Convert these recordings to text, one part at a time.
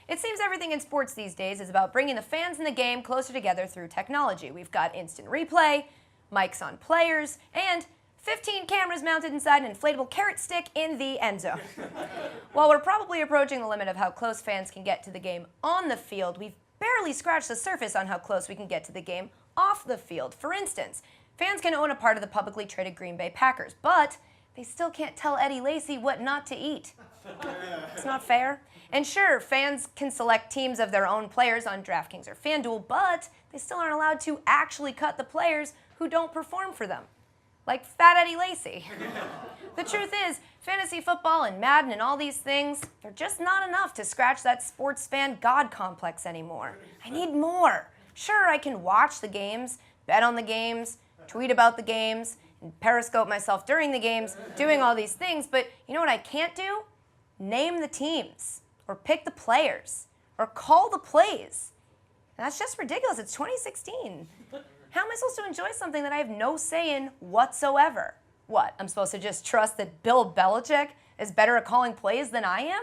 It seems everything in sports these days is about bringing the fans in the game closer together through technology. We've got instant replay, mics on players, and 15 cameras mounted inside an inflatable carrot stick in the end zone. While we're probably approaching the limit of how close fans can get to the game on the field, we've barely scratched the surface on how close we can get to the game off the field. For instance, fans can own a part of the publicly traded Green Bay Packers, but they still can't tell Eddie Lacy what not to eat. It's not fair. And sure, fans can select teams of their own players on DraftKings or FanDuel, but they still aren't allowed to actually cut the players who don't perform for them. Like Fat Eddie Lacy. The truth is, fantasy football and Madden and all these things, they're just not enough to scratch that sports fan God complex anymore. I need more. Sure, I can watch the games, bet on the games, tweet about the games, and periscope myself during the games, doing all these things, but you know what I can't do? Name the teams, or pick the players, or call the plays. And that's just ridiculous. It's 2016. How am I supposed to enjoy something that I have no say in whatsoever? What, I'm supposed to just trust that Bill Belichick is better at calling plays than I am?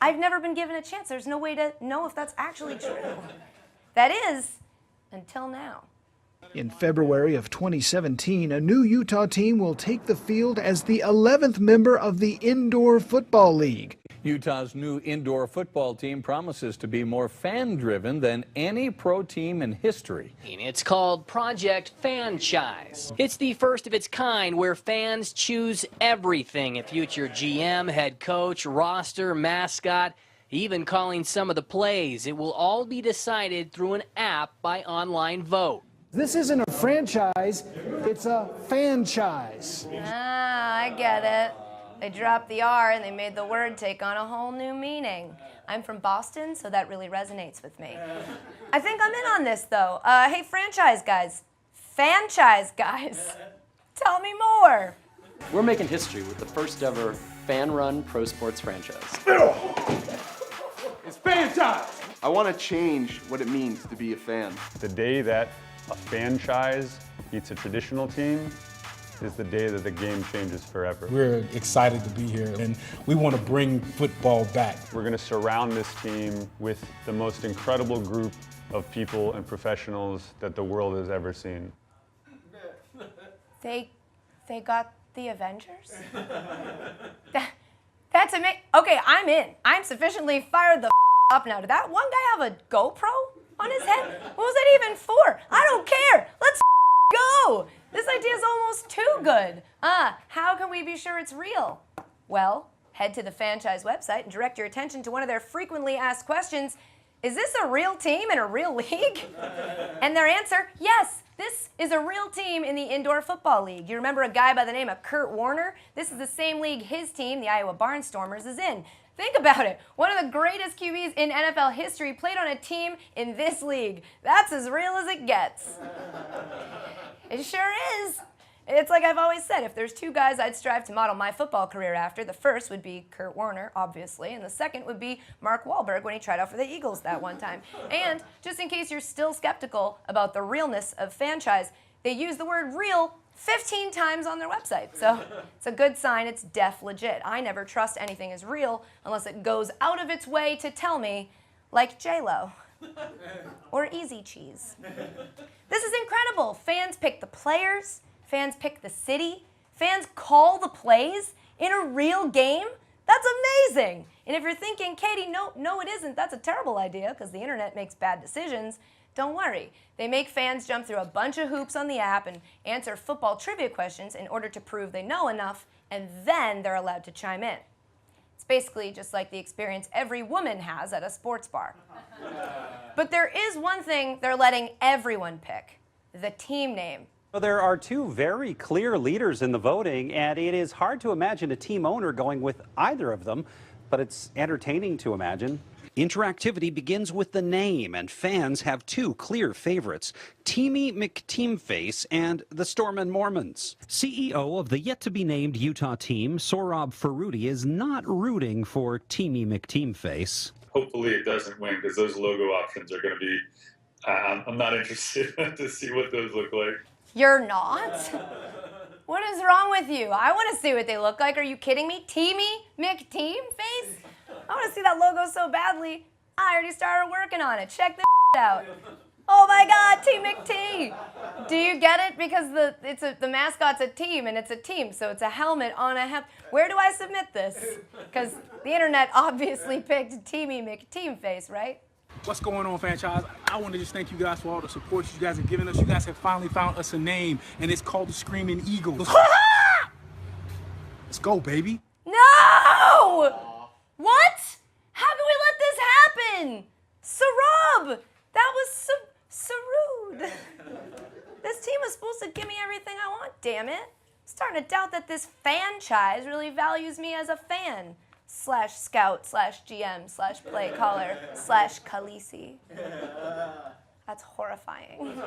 I've never been given a chance. There's no way to know if that's actually true. That is, until now. In February of 2017, a new Utah team will take the field as the 11th member of the Indoor Football League. Utah's new indoor football team promises to be more fan-driven than any pro team in history. It's called Project FANchise. It's the first of its kind where fans choose everything: a future GM, head coach, roster, mascot, even calling some of the plays. It will all be decided through an app by online vote. This isn't a franchise, it's a FANchise. Ah, I get it. They dropped the R and they made the word take on a whole new meaning. I'm from Boston, so that really resonates with me. I think I'm in on this, though. Hey, FANchise guys. FANchise guys. Tell me more. We're making history with the first ever fan-run pro sports franchise. It's FANchise! I want to change what it means to be a fan. The day that a FANchise beats a traditional team is the day that the game changes forever. We're excited to be here, and we want to bring football back. We're going to surround this team with the most incredible group of people and professionals that the world has ever seen. They got the Avengers? That's amazing. Okay, I'm in. I'm sufficiently fired the up now. Did that one guy have a GoPro on his head? What was that even for? I don't care. Let's go. This idea is almost too good. How can we be sure it's real? Well, head to the FANchise website and direct your attention to one of their frequently asked questions. Is this a real team in a real league? And their answer, yes, this is a real team in the Indoor Football League. You remember a guy by the name of Kurt Warner? This is the same league his team, the Iowa Barnstormers, is in. Think about it. One of the greatest QBs in NFL history played on a team in this league. That's as real as it gets. It sure is. It's like I've always said, if there's two guys I'd strive to model my football career after, the first would be Kurt Warner, obviously, and the second would be Mark Wahlberg when he tried out for the Eagles that one time. And just in case you're still skeptical about the realness of FANchise, they use the word real 15 times on their website. So it's a good sign it's def legit. I never trust anything as real unless it goes out of its way to tell me, like J-Lo or Easy Cheese. This is incredible. Fans pick the players, fans pick the city, fans call the plays in a real game. That's amazing. And if you're thinking, Katie, no it isn't, that's a terrible idea because the internet makes bad decisions, don't worry. They make fans jump through a bunch of hoops on the app and answer football trivia questions in order to prove they know enough, and then they're allowed to chime in. It's basically just like the experience every woman has at a sports bar. But there is one thing they're letting everyone pick: the team name. Well, there are two very clear leaders in the voting, and it is hard to imagine a team owner going with either of them, but it's entertaining to imagine. Interactivity begins with the name, and fans have two clear favorites: Teamy McTeamface and the Stormin' Mormons. CEO of the yet-to-be-named Utah team, Sohrab Faroudi, is not rooting for Teamy McTeamface. Hopefully it doesn't win, because those logo options are going to be, I'm not interested to see what those look like. You're not? What is wrong with you? I want to see what they look like. Are you kidding me? Teamy McTeamface? I want to see that logo so badly. I already started working on it. Check this out. Oh my God, Team McT. Do you get it? Because the mascot's a team, and it's a team, so it's a helmet on a helmet. Where do I submit this? Because the internet obviously picked Teamy McTeamface, right? What's going on, FANchise? I want to just thank you guys for all the support you guys have given us. You guys have finally found us a name, and it's called the Screaming Eagles. Let's go, baby. No! What? How can we let this happen? Sarab! That was so rude. This team was supposed to give me everything I want, damn it. I'm starting to doubt that this FANchise really values me as a fan. /scout /GM /play caller /Khaleesi. That's horrifying.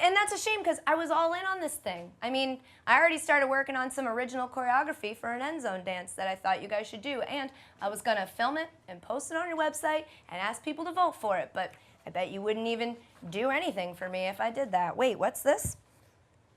And that's a shame because I was all in on this thing. I mean, I already started working on some original choreography for an end zone dance that I thought you guys should do. And I was gonna film it and post it on your website and ask people to vote for it. But I bet you wouldn't even do anything for me if I did that. Wait, what's this?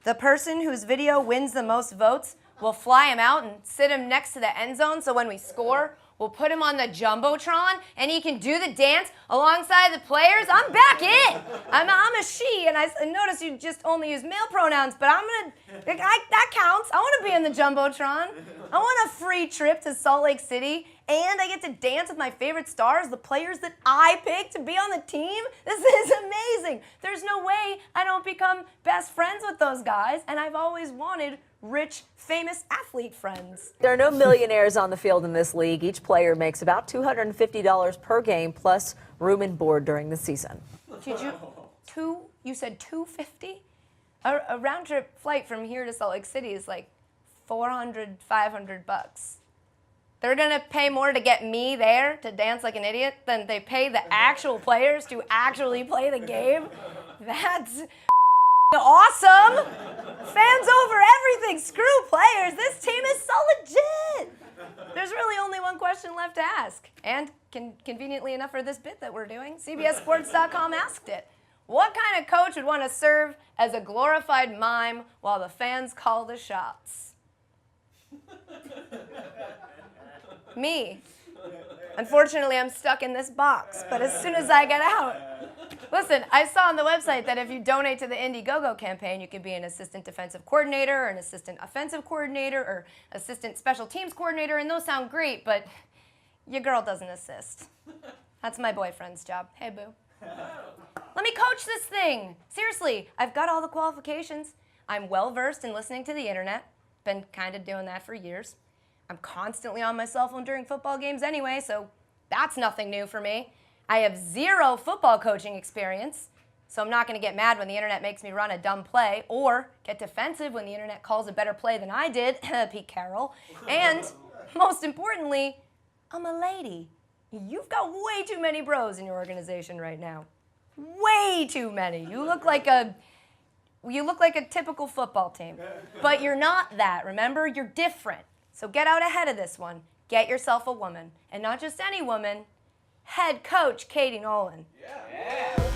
The person whose video wins the most votes, we'll fly him out and sit him next to the end zone so when we score, we'll put him on the Jumbotron and he can do the dance alongside the players. I'm back in. I'm a she, and I notice you just only use male pronouns, but that counts. I want to be in the Jumbotron. I want a free trip to Salt Lake City, and I get to dance with my favorite stars, the players that I picked to be on the team. This is amazing. There's no way I don't become best friends with those guys, and I've always wanted rich, famous athlete friends. There are no millionaires on the field in this league. Each player makes about $250 per game plus room and board during the season. Did you said $250? A round trip flight from here to Salt Lake City is like $400, $500. They're gonna pay more to get me there to dance like an idiot than they pay the actual players to actually play the game? That's awesome! Fans over everything, screw players, this team is so legit! There's really only one question left to ask, and conveniently enough for this bit that we're doing, CBSSports.com asked it. What kind of coach would want to serve as a glorified mime while the fans call the shots? Me. Unfortunately, I'm stuck in this box, but as soon as I get out. Listen, I saw on the website that if you donate to the Indiegogo campaign, you can be an assistant defensive coordinator, or an assistant offensive coordinator, or assistant special teams coordinator, and those sound great, but your girl doesn't assist. That's my boyfriend's job. Hey, boo. Let me coach this thing. Seriously, I've got all the qualifications. I'm well-versed in listening to the internet. Been kind of doing that for years. I'm constantly on my cell phone during football games anyway, so that's nothing new for me. I have 0 football coaching experience, so I'm not going to get mad when the internet makes me run a dumb play or get defensive when the internet calls a better play than I did, Pete Carroll. And most importantly, I'm a lady. You've got way too many bros in your organization right now. Way too many. You look like a typical football team. But you're not that, remember? You're different. So get out ahead of this one. Get yourself a woman. And not just any woman, head coach Katie Nolan. Yeah.